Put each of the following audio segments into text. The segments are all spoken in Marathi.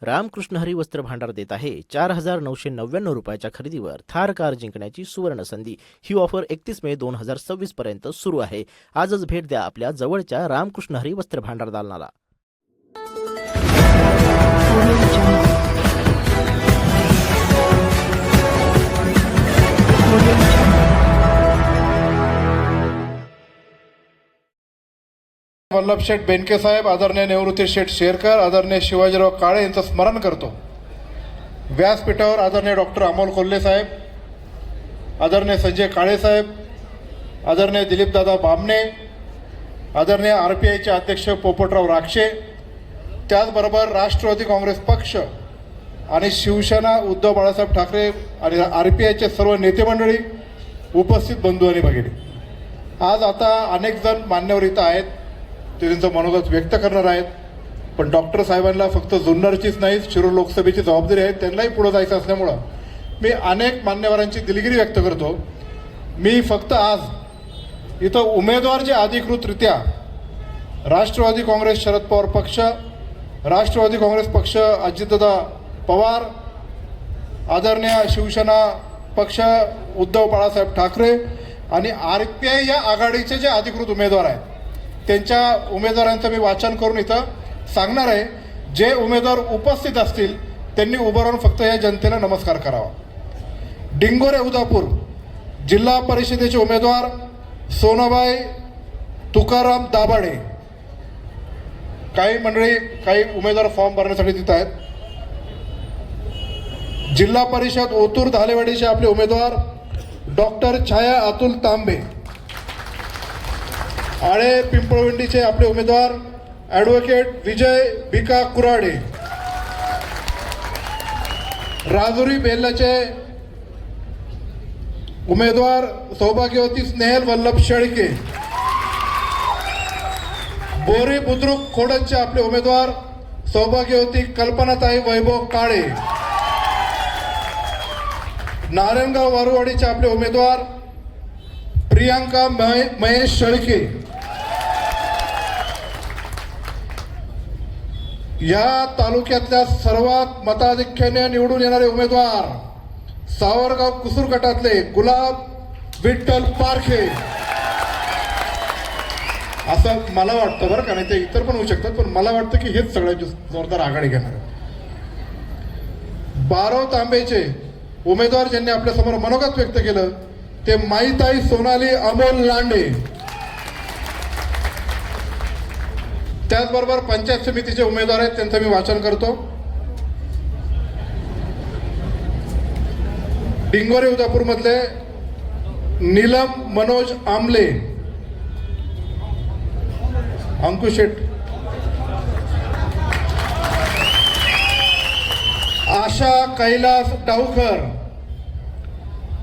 रामकृष्ण हरी वस्त्र भांडार देत आहे 4,999 रुपयाच्या खरेदीवर थार कार जिंकण्याची सुवर्ण संधी। ही ऑफर 31 मे 2026 पर्यंत सुरू आहे। आजच भेट द्या आपल्या जवळच्या रामकृष्ण हरी वस्त्र भांडार दालनाला। वल्लभ शेठ बेनके साहेब, आदरणीय निवृत्ती शेठ शेरकर, आदरणीय शिवाजीराव काळे यांचं स्मरण करतो। व्यासपीठावर आदरणीय डॉक्टर अमोल कोल्हे साहेब, आदरणीय संजय काळे साहेब, आदरणीय दिलीपदादा बामणे, आदरणीय RPIचे अध्यक्ष पोपटराव राक्षे, त्याचबरोबर राष्ट्रवादी काँग्रेस पक्ष आणि शिवसेना उद्धव बाळासाहेब ठाकरे आणि RPIचे सर्व नेते मंडळी, उपस्थित बंधू आणि भगिनी, आज आता अनेक जण मान्यवर इथं आहेत, ते त्यांचं मनोगत व्यक्त करणार आहेत। पण डॉक्टर साहेबांना फक्त जुन्नरचीच नाही, शिरूर लोकसभेची जबाबदारी आहे, त्यांनाही पुढे जायचं असल्यामुळं मी अनेक मान्यवरांची दिलगिरी व्यक्त करतो। मी फक्त आज इथं उमेदवार जे अधिकृतरित्या राष्ट्रवादी काँग्रेस शरद पवार पक्ष, राष्ट्रवादी काँग्रेस पक्ष अजितदादा पवार, आदरणीय शिवसेना पक्ष उद्धव बाळासाहेब ठाकरे आणि RPI या आघाडीचे जे अधिकृत उमेदवार आहेत त्यांच्या उमेदवारांचं मी वाचन करून इथं सांगणार आहे। जे उमेदवार उपस्थित असतील त्यांनी उभं राहून फक्त या जनतेला नमस्कार करावा। डिंगोरे उदापूर जिल्हा परिषदेचे उमेदवार सोनाबाई तुकाराम दाभाडे। काही मंडळी, काही उमेदवार फॉर्म भरण्यासाठी तिथं आहेत। जिल्हा परिषद ओतूर धालेवाडीचे आपले उमेदवार डॉक्टर छाया अतुल तांबे। आळे पिंपळवंडीचे आपले उमेदवार ॲडव्होकेट विजय भिका कुराडे। राजुरी बेल्लाचे उमेदवार सौभाग्यवती स्नेहल वल्लभ शेळके। बोरी बुद्रुक खोडचे आपले उमेदवार सौभाग्यवती कल्पनाताई वैभव काळे। नारायणगाव वारुवाडीचे आपले उमेदवार प्रियांका महेश शेळके। या तालुक्यातल्या सर्वात मताधिक्याने निवडून येणारे उमेदवार सावरगाव कुसूर गटातले गुलाब विठ्ठल पारखे। असं मला वाटतं बरं का, नाही ते इतर पण होऊ शकतात, पण मला वाटतं की हेच सगळ्यात जोरदार आघाडी घेणार। बारव तांबेचे उमेदवार ज्यांनी आपल्यासमोर मनोगत व्यक्त केलं ते माईताई सोनाली अमोल लांडे। त्याचबरोबर पंचायत समितीचे उमेदवार आहेत, त्यांचं मी वाचन करतो। डिंगोरे उदापूर मधले नीलम मनोज आमले, अंकुश शेठ, आशा कैलास डाऊकर,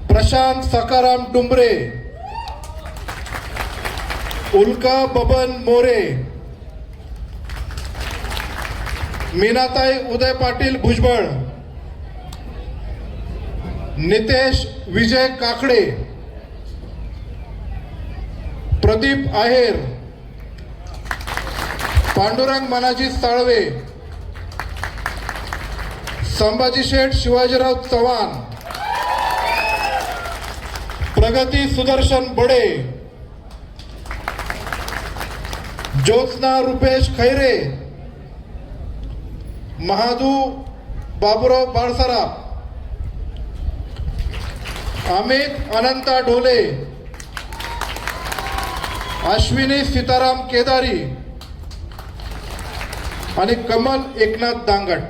प्रशांत सकाराम डुंबरे, उल्का बबन मोरे, मीनाताई उदय पाटील भुजबळ, नितेश विजय काकडे, प्रदीप आहेर, पांडुरंग मनाजी साळवे, संभाजी शेठ शिवाजीराव चव्हाण, प्रगती सुदर्शन बडे, ज्योत्स्ना रुपेश खैरे, महादू बाबुराव बाळसराफ, अमित अनंता ढोले, अश्विनी सीताराम केदारी आणि कमल एकनाथ दांगट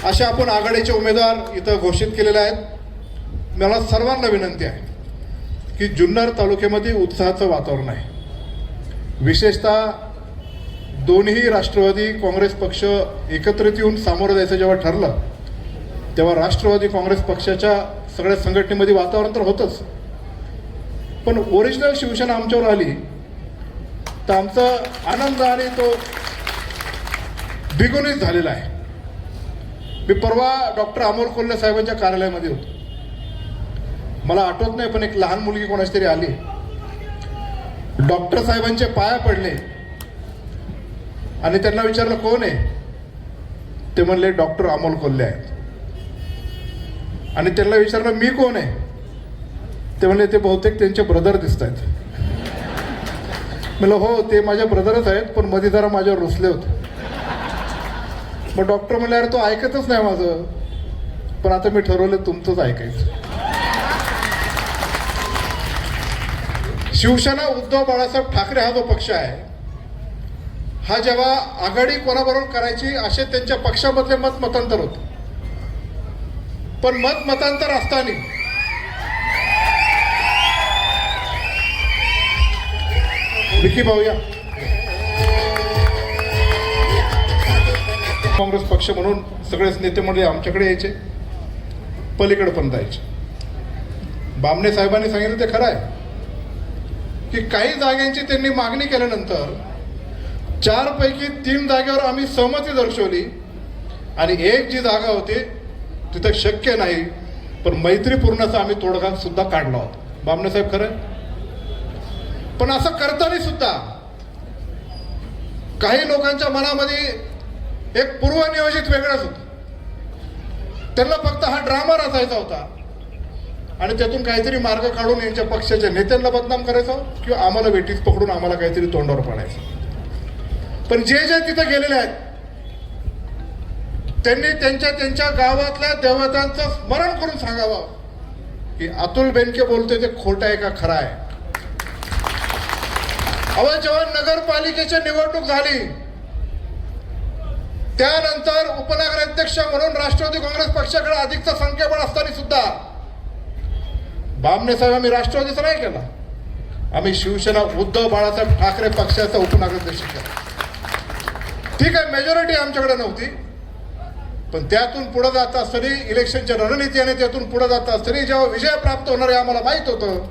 अशा आपण आघाडीचे उमेदवार इथं घोषित केलेले आहेत। मला सर्वांना विनंती आहे की जुन्नर तालुक्यामध्ये उत्साहाचं वातावरण आहे। विशेषतः दोन्ही राष्ट्रवादी काँग्रेस पक्ष एकत्रित येऊन सामोरं जायचं जेव्हा ठरलं तेव्हा राष्ट्रवादी काँग्रेस पक्षाच्या सगळ्या संघटनेमध्ये वातावरण तर होतंच, पण ओरिजिनल शिवसेना आमच्यावर आली तर आमचा आनंद आणि तो द्विगुणित झालेला आहे। मी परवा डॉक्टर अमोल कोल्हे साहेबांच्या कार्यालयामध्ये होतो। मला आठवत नाही, पण एक लहान मुलगी कोणाची तरी आली, डॉक्टर साहेबांचे पाया पडले आणि त्यांना विचारलं कोण आहे, ते म्हणले डॉक्टर अमोल कोल्हे आहेत. आणि त्यांना विचारलं मी कोण आहे, ते म्हणले ते बहुतेक त्यांचे ब्रदर दिसत आहेत. म्हणलं हो ते माझे ब्रदरच आहेत, पण मध्ये जरा माझ्यावर रुसले होते. मग डॉक्टर म्हणले अरे तो ऐकतच नाही माझं, पण आता मी ठरवलं तुमचंच ऐकायचं. शिवसेना उद्धव बाळासाहेब ठाकरे हा जो पक्ष आहे, हा जेव्हा आघाडी कोणाबरोबर करायची असे त्यांच्या पक्षामधले मतांतर होते. पण मतांतर असताना विकी भाऊया काँग्रेस पक्ष म्हणून सगळेच नेते मंडळी आमच्याकडे यायचे, पलीकडे पण जायचे. बामणे साहेबांनी सांगितलं ते खरं आहे की काही जागांची त्यांनी मागणी केल्यानंतर 4 पैकी 3 जागेवर आम्ही सहमती दर्शवली आणि एक जी जागा होती तिथं शक्य नाही, पण मैत्रीपूर्णचा आम्ही तोडगा सुद्धा काढला होता. बामणे साहेब खरं आहे. पण असं करताना सुद्धा काही लोकांच्या मनामध्ये एक पूर्वनियोजित वेगळंच होतं. त्यांना फक्त हा ड्रामा रचायचा होता आणि त्यातून काहीतरी मार्ग काढून यांच्या पक्षाच्या नेत्यांना बदनाम करायचा किंवा आम्हाला वेटीस पकडून आम्हाला काहीतरी तोंडावर पाडायचं. पण जे तिथे गेलेले आहेत त्यांनी त्यांच्या गावातल्या देवतांचं स्मरण करून सांगावं की अतुल बेनके बोलतोय ते खोटं आहे का खरं आहे. अहो जेव्हा नगरपालिकेची निवडणूक झाली त्यानंतर उपनगराध्यक्ष म्हणून राष्ट्रवादी काँग्रेस पक्षाकडे अधिकचं संख्याबळ असताना सुद्धा बामणे साहेब आम्ही राष्ट्रवादीचा नाही केला, आम्ही शिवसेना उद्धव बाळासाहेब ठाकरे पक्षाचा उपनगराध्यक्ष केला. ठीक आहे मेजॉरिटी आमच्याकडे नव्हती, पण त्यातून पुढे जात असताना इलेक्शनच्या रणनीती आणि त्यातून पुढे जात असताना जेव्हा विजय प्राप्त होणार आहे आम्हाला माहित होतं,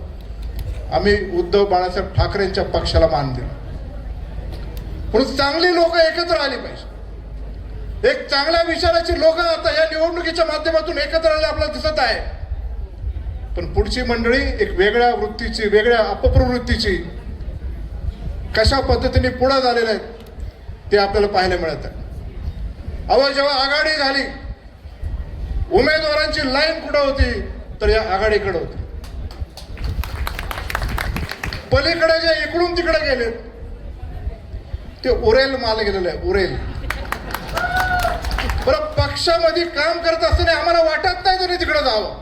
आम्ही उद्धव बाळासाहेब ठाकरेंच्या पक्षाला मान दिला. म्हणून चांगली लोक एकत्र आली पाहिजे. एक चांगल्या विचाराची लोक आता या निवडणुकीच्या माध्यमातून एकत्र आले आपल्याला दिसत आहे. पण पुढची मंडळी एक वेगळ्या वृत्तीची, वेगळ्या अपप्रवृत्तीची कशा पद्धतीने पुढे झालेले आहेत ते आपल्याला पाहायला मिळत आहे. अहो जेव्हा आघाडी झाली उमेदवारांची लाईन कुठं होती तर या आघाडीकडे होती. पलीकडे जे इकडून तिकडे गेले ते उरेल माल गेलेलं आहे, उरेल. बरं पक्षामध्ये काम करत असताना आम्हाला वाटत नाही तरी तिकडे जावं.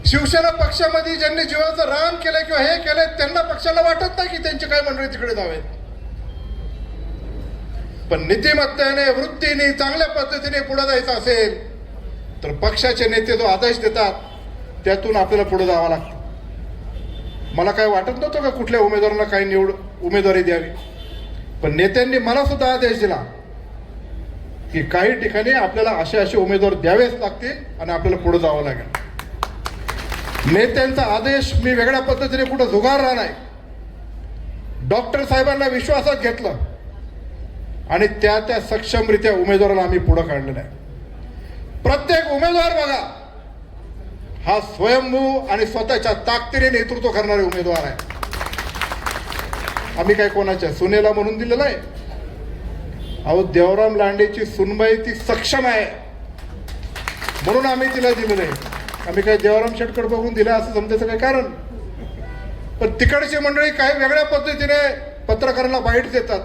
शिवसेना पक्षामध्ये ज्यांनी जीवाचं रान केलंय किंवा हे केलंय त्यांना पक्षाला वाटत नाही की त्यांची काही मंडळी तिकडे जावेत. पण नीतिमत्तेने वृत्तीने चांगल्या पद्धतीने पुढे जायचं असेल तर पक्षाचे नेते जो आदेश देतात त्यातून आपल्याला पुढे जावं लागतं. मला काय वाटत नव्हतं का कुठल्या उमेदवारांना काही उमेदवारी द्यावी, पण नेत्यांनी मला सुद्धा आदेश दिला की काही ठिकाणी आपल्याला असे उमेदवार द्यावेच लागतील आणि आपल्याला पुढे जावं लागेल. नेत्यांचा आदेश मी वेगळ्या पद्धतीने कुठं झुगारला नाही. डॉक्टर साहेबांना विश्वासात घेतलं आणि त्या सक्षमरित्या उमेदवाराला आम्ही पुढे काढलेलं आहे. प्रत्येक उमेदवार बघा हा स्वयंभू आणि स्वतःच्या ताकदीने नेतृत्व करणारे उमेदवार आहे. आम्ही काय कोणाच्या सुनेला म्हणून दिलेलं आहे. अहो देवराम लांडेची सुनबाई ती सक्षम आहे म्हणून आम्ही तिला दिलेलं आहे. आम्ही काय देवराम शेटकर बघून दिलं असं समजायचं काय कारण. पण तिकडची मंडळी काही वेगळ्या पद्धतीने पत्रकारांना बाईट देतात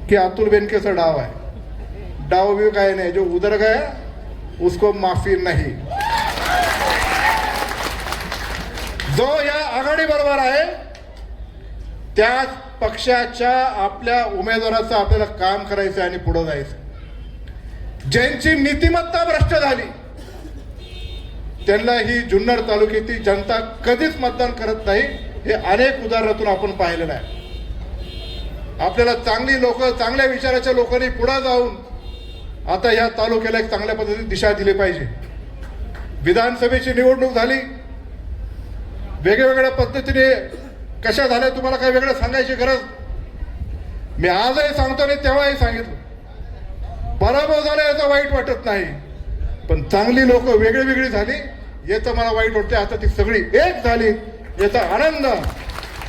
कि अतुल बेनकेचा डाव आहे. डाव भी काय नाही, जो उधर गया उसको माफी नाही. जो या आघाडी बरोबर आहे त्याच पक्षाच्या आपल्या उमेदवाराचं आपल्याला काम करायचं आणि पुढे जायचं. ज्यांची नीतिमत्ता भ्रष्ट झाली त्यांना ही जुन्नर तालुक्यातील जनता कधीच मतदान करत नाही. हे अनेक उदाहरणातून आपण पाहिलेलं आहे. आपल्याला चांगली लोक, चांगल्या विचाराच्या लोकांनी पुढे जाऊन आता या तालुक्याला एक चांगल्या पद्धतीने दिशा दिली पाहिजे. विधानसभेची निवडणूक झाली, वेगवेगळ्या पद्धतीने कशा झाल्या तुम्हाला काही वेगळं सांगायची गरज. मी आजही सांगतो आणि तेव्हाही सांगितलं, पराभव झाला याचा वाईट वाटत नाही, पण चांगली लोक वेगळी वेगळी झाली याचं मला वाईट वाटते. आता ती सगळी एक झाली याचा आनंद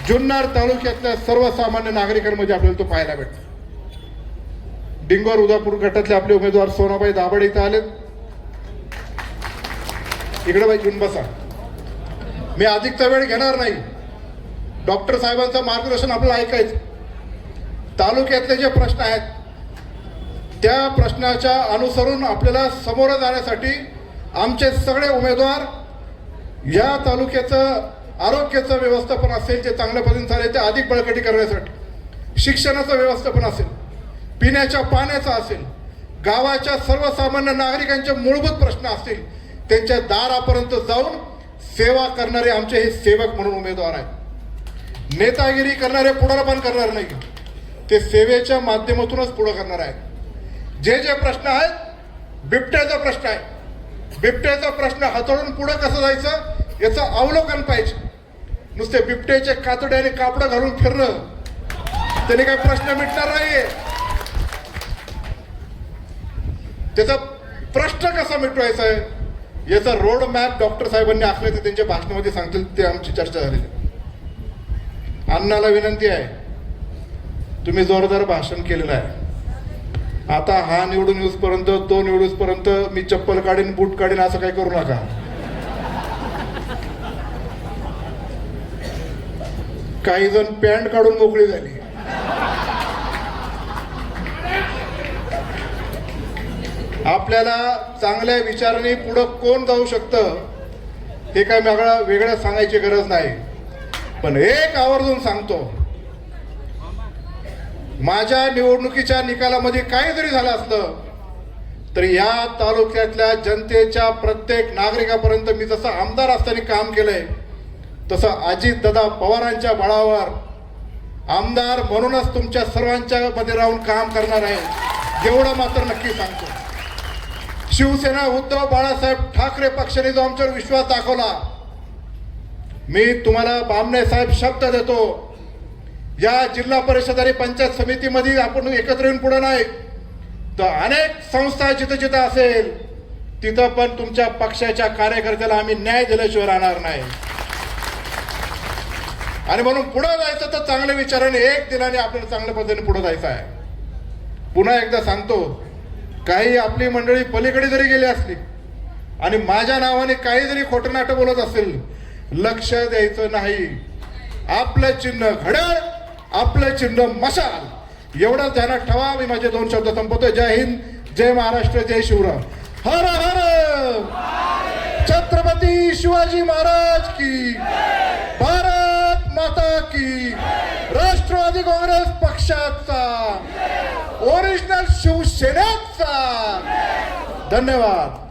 जुन्नर तालुक्यातल्या सर्वसामान्य नागरिकांमध्ये आपल्याला तो पाहायला भेटतो. डिंगोर उदापूर गटातले आपले उमेदवार सोनाबाई दाभाडे इथं आलेत. इकडे बाई घेऊन बसा. मी अधिकचा वेळ घेणार नाही. डॉक्टर साहेबांचं मार्गदर्शन आपल्याला ऐकायचं. तालुक्यातले जे प्रश्न आहेत त्या प्रश्नाच्या अनुसरून आपल्याला समोर जाण्यासाठी आमचे सगळे उमेदवार या तालुक्याचं आरोग्याचं व्यवस्थापन असेल जे चांगल्या पद्धतीने चालेल ते अधिक बळकटी करण्यासाठी, शिक्षणाचं व्यवस्थापन असेल, पिण्याच्या पाण्याचं असेल, गावाच्या सर्वसामान्य नागरिकांचे मूलभूत प्रश्न असतील त्यांच्या दारापर्यंत जाऊन सेवा करणारे आमचे हे सेवक म्हणून उमेदवार आहेत. नेतागिरी करणारे पुढारपण करणार नाही, ते सेवेच्या माध्यमातूनच पुढं करणार आहेत. जे जे प्रश्न आहेत, बिबट्याचा प्रश्न आहे, बिबट्याचा प्रश्न हाताळून पुढं कसं जायचं याचं अवलोकन पाहिजे. नुसते बिबट्याचे कातडे आणि कापडं घालून फिरणं त्याने काही प्रश्न मिटणार नाहीये. त्याचा प्रश्न कसा मिटवायचा आहे याचा रोड मॅप डॉक्टर साहेबांनी आखले ते त्यांच्या भाषणामध्ये सांगतील. ते आमची चर्चा झालेली. अण्णाला विनंती आहे, तुम्ही जोरदार भाषण केलेलं आहे. आता हा निवडून येऊसपर्यंत, तो निवडूसपर्यंत मी चप्पल काढीन, बूट काढीन असं काही करू नका. काही जण पॅन्ट काढून मोकळी झाली. आपल्याला चांगल्या विचाराने पुढं कोण जाऊ शकतं हे काय वेगळं सांगायची गरज नाही. पण एक आवर्जून सांगतो, माझ्या निवडणुकीच्या निकालामध्ये काही जरी झालं असलं तरी या तालुक्यातल्या जनतेच्या प्रत्येक नागरिकापर्यंत मी जसं आमदार असताना काम केलंय तसं अजितदादा पवारांच्या बळावर आमदार म्हणूनच तुमच्या सर्वांच्या मध्ये राहून काम करणार आहे एवढं मात्र नक्की सांगतो. शिवसेना उद्धव बाळासाहेब ठाकरे पक्षाने जो आमच्यावर विश्वास दाखवला, मी तुम्हाला बामणे साहेब शब्द देतो, या जिल्हा परिषद आणि पंचायत समितीमध्ये आपण एकत्र येऊन पुढे नाही तर अनेक संस्था जिथं जिथं असेल तिथं पण तुमच्या पक्षाच्या कार्यकर्त्याला आम्ही न्याय दिल्याशिवाय राहणार नाही. आणि म्हणून पुढे जायचं तर चांगल्या विचाराने एक दिलाने आपल्याला चांगल्या पद्धतीने पुढे जायचं आहे. पुन्हा एकदा सांगतो, काही आपली मंडळी पलीकडे जरी गेली असली आणि माझ्या नावाने काही जरी खोटं नाटं बोलत असेल, लक्ष द्यायचं नाही. आपलं चिन्ह घड्याळ, आपलं चिन्ह मशाल एवढं ध्यानात ठेवा. मी माझे 2 शब्द संपवतोय. जय हिंद, जय महाराष्ट्र, जय शिवराम. हर हर छत्रपती शिवाजी महाराज की, भारत माता की. राष्ट्रवादी काँग्रेस पक्षाचा, ओरिजिनल शिवसेनेचा. धन्यवाद.